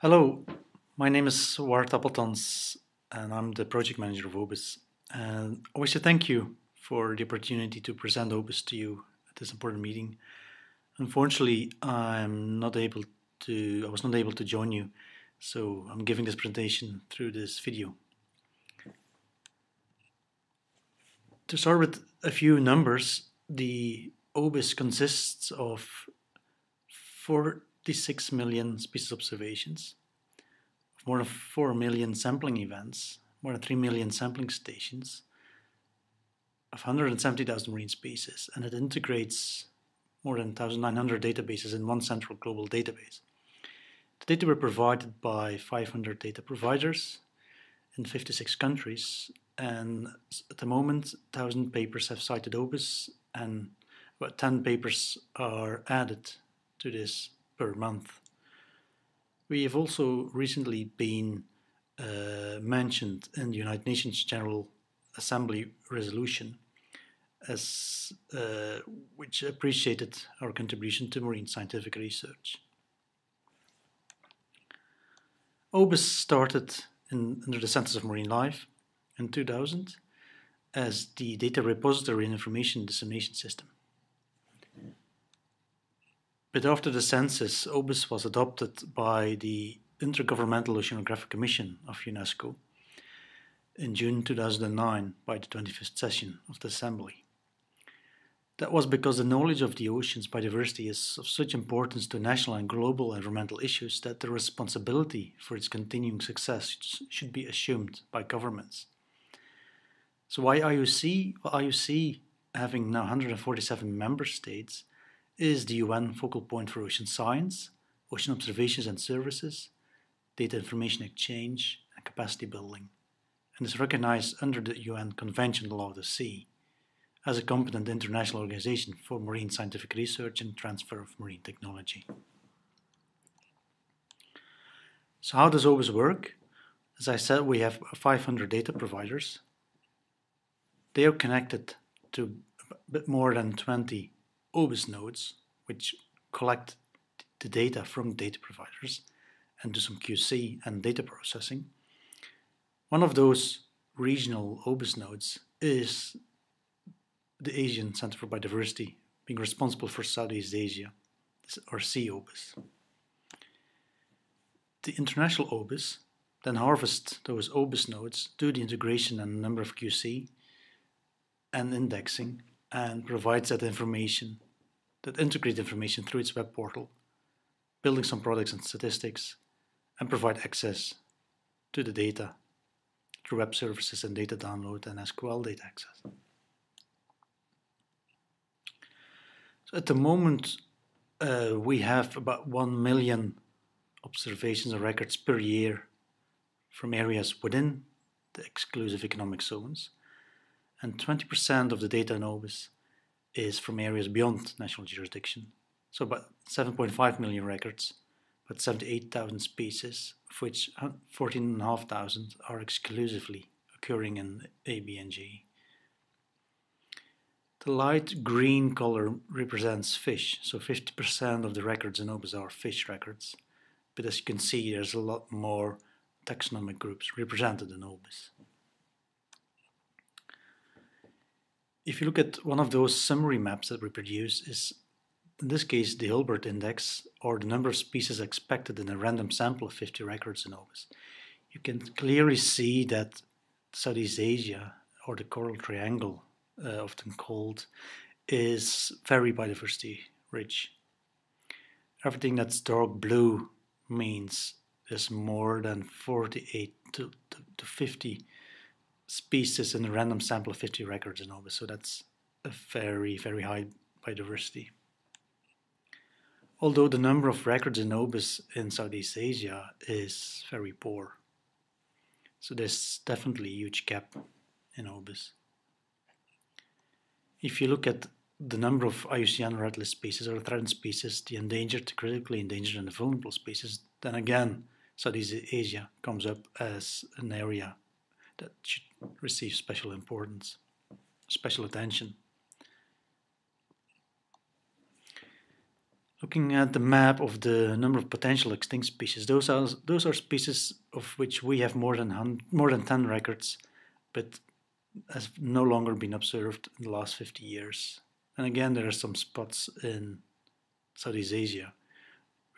Hello, my name is Wart Appletons and I'm the project manager of OBIS. And I wish to thank you for the opportunity to present OBIS to you at this important meeting. Unfortunately, I was not able to join you, so I'm giving this presentation through this video. To start with a few numbers, the OBIS consists of 46 million species observations, more than 4 million sampling events, more than 3 million sampling stations, of 170,000 marine species, and it integrates more than 1,900 databases in one central global database. The data were provided by 500 data providers in 56 countries, and at the moment 1,000 papers have cited OBIS, and about 10 papers are added to this per month. We have also recently been mentioned in the United Nations General Assembly resolution which appreciated our contribution to marine scientific research. OBIS started under the Census of Marine Life in 2000 as the data repository and information dissemination system. But after the census, OBIS was adopted by the Intergovernmental Oceanographic Commission of UNESCO in June 2009 by the 25th session of the Assembly. That was because the knowledge of the ocean's biodiversity is of such importance to national and global environmental issues that the responsibility for its continuing success should be assumed by governments. So why IOC? Well, IOC, having now 147 member states, is the UN focal point for ocean science, ocean observations and services, data information exchange, and capacity building, and is recognized under the UN Convention on the Law of the Sea as a competent international organization for marine scientific research and transfer of marine technology. So how does OBIS work? As I said, we have 500 data providers. They are connected to a bit more than 20 OBIS nodes, which collect the data from data providers and do some QC and data processing. One of those regional OBIS nodes is the Asian Center for Biodiversity, being responsible for Southeast Asia, or COBIS. The international OBIS then harvests those OBIS nodes, do the integration and a number of QC and indexing, and provides that information, that integrated information through its web portal, building some products and statistics, and provide access to the data through web services and data download and SQL data access. So at the moment, we have about 1 million observations and records per year from areas within the exclusive economic zones, and 20% of the data in OBIS is from areas beyond national jurisdiction. So about 7.5 million records, about 78,000 species, of which 14,500 are exclusively occurring in ABNG. The light green color represents fish, so 50% of the records in OBIS are fish records. But as you can see, there's a lot more taxonomic groups represented in OBIS. If you look at one of those summary maps that we produce, is in this case the Elbert Index, or the number of species expected in a random sample of 50 records in OBIS. You can clearly see that Southeast Asia, or the Coral Triangle, often called, is very biodiversity rich. Everything that's dark blue means there's more than 48 to 50 species in a random sample of 50 records in OBIS, so that's a very, very high biodiversity. Although the number of records in OBIS in Southeast Asia is very poor. So there's definitely a huge gap in OBIS. If you look at the number of IUCN red list species or threatened species, the endangered, the critically endangered and the vulnerable species, then again Southeast Asia comes up as an area that should receive special importance, special attention. Looking at the map of the number of potential extinct species, those are species of which we have more than 10 records, but has no longer been observed in the last 50 years. And again, there are some spots in Southeast Asia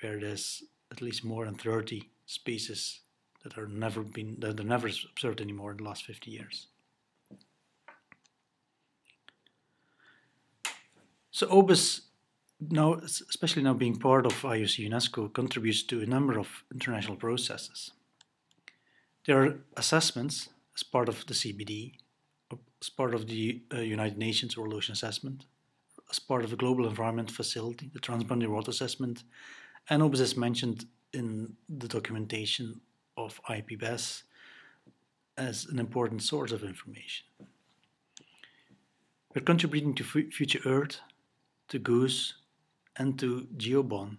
where there's at least more than 30 species that are never observed anymore in the last 50 years. So OBIS, now, especially now being part of IOC UNESCO, contributes to a number of international processes. There are assessments as part of the CBD, as part of the United Nations World Ocean Assessment, as part of the Global Environment Facility, the Transboundary World Assessment, and OBIS is mentioned in the documentation of IPBES as an important source of information. We're contributing to Future Earth, to GOOSE, and to GeoBon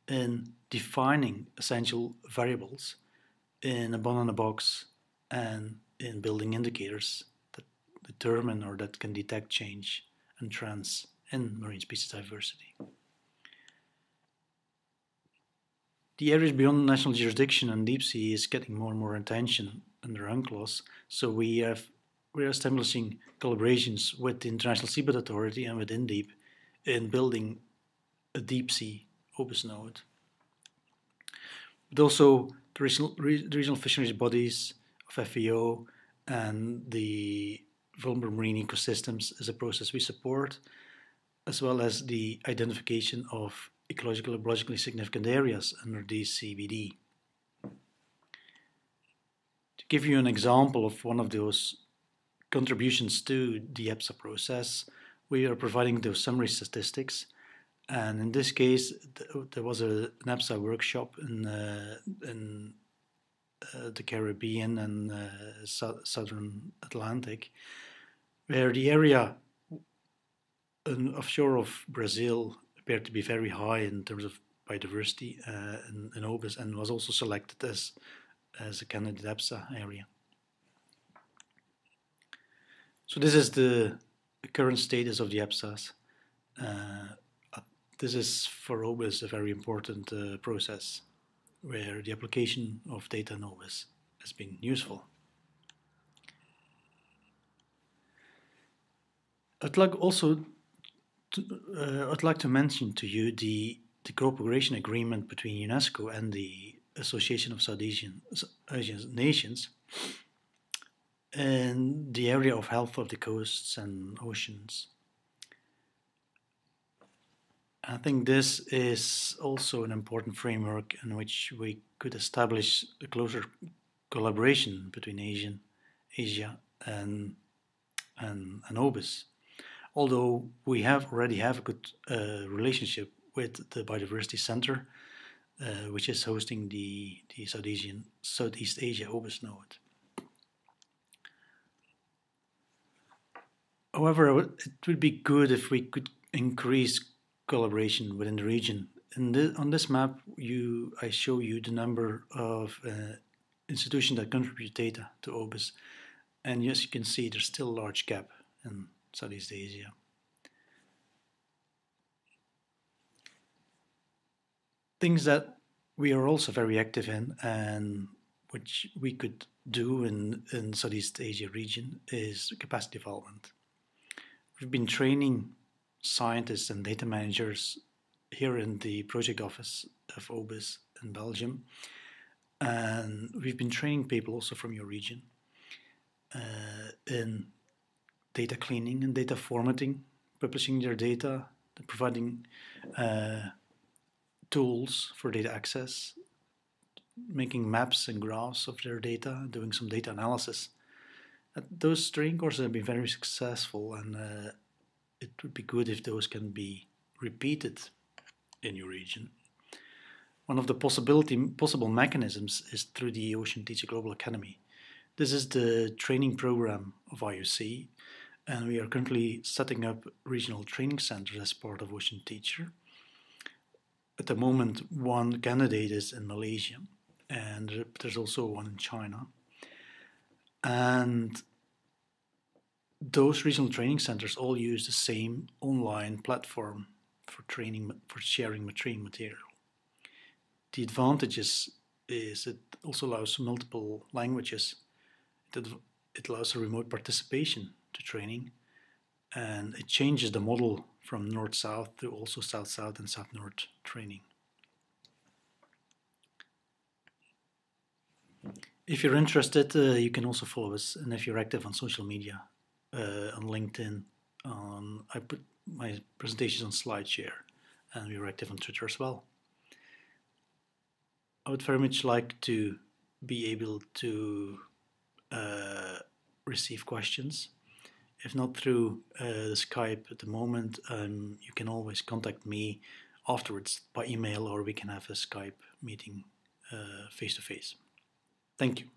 in defining essential variables in a bone-on-a-box and in building indicators that determine or that can detect change and trends in marine species diversity. The areas beyond national jurisdiction and deep sea is getting more and more attention under UNCLOS, so we are establishing collaborations with the International Seabed Authority and with INDEEP in building a deep sea OBIS node. But also the regional fisheries bodies of FAO and the vulnerable marine ecosystems is a process we support, as well as the identification of ecological and biologically significant areas under these CBD. To give you an example of one of those contributions to the EPSA process, we are providing those summary statistics. And in this case, there was an EPSA workshop in the Caribbean and Southern Atlantic, where the area offshore of Brazil appeared to be very high in terms of biodiversity in OBIS, and was also selected as a candidate EPSA area. So this is the current status of the EPSAs. This is for OBIS a very important process where the application of data in OBIS has been useful. I'd like to mention to you the cooperation agreement between UNESCO and the Association of South Asian Nations in the area of health of the coasts and oceans. I think this is also an important framework in which we could establish a closer collaboration between Asia and OBIS. Although we already have a good relationship with the Biodiversity Center, which is hosting the Southeast Asia OBIS node. However, it would be good if we could increase collaboration within the region. On this map, I show you the number of institutions that contribute data to OBIS, and as you can see, there's still a large gap in Southeast Asia. Things that we are also very active in and which we could do in Southeast Asia region is capacity development. We've been training scientists and data managers here in the project office of OBIS in Belgium, and we've been training people also from your region in data cleaning and data formatting, publishing their data, providing tools for data access, making maps and graphs of their data, doing some data analysis. Those training courses have been very successful, and it would be good if those can be repeated in your region. One of the possible mechanisms is through the Ocean Teacher Global Academy. This is the training program of IOC, and we are currently setting up regional training centers as part of Ocean Teacher. At the moment, one candidate is in Malaysia, and there's also one in China. And those regional training centers all use the same online platform for training, for sharing training material. The advantages is it also allows multiple languages. It allows a remote participation to training, and it changes the model from north-south to also south-south and south-north training. If you're interested, you can also follow us, and if you're active on social media, on LinkedIn, I put my presentations on SlideShare, and we're active on Twitter as well. I would very much like to be able to receive questions. If not through the Skype at the moment, you can always contact me afterwards by email, or we can have a Skype meeting face-to-face. Thank you.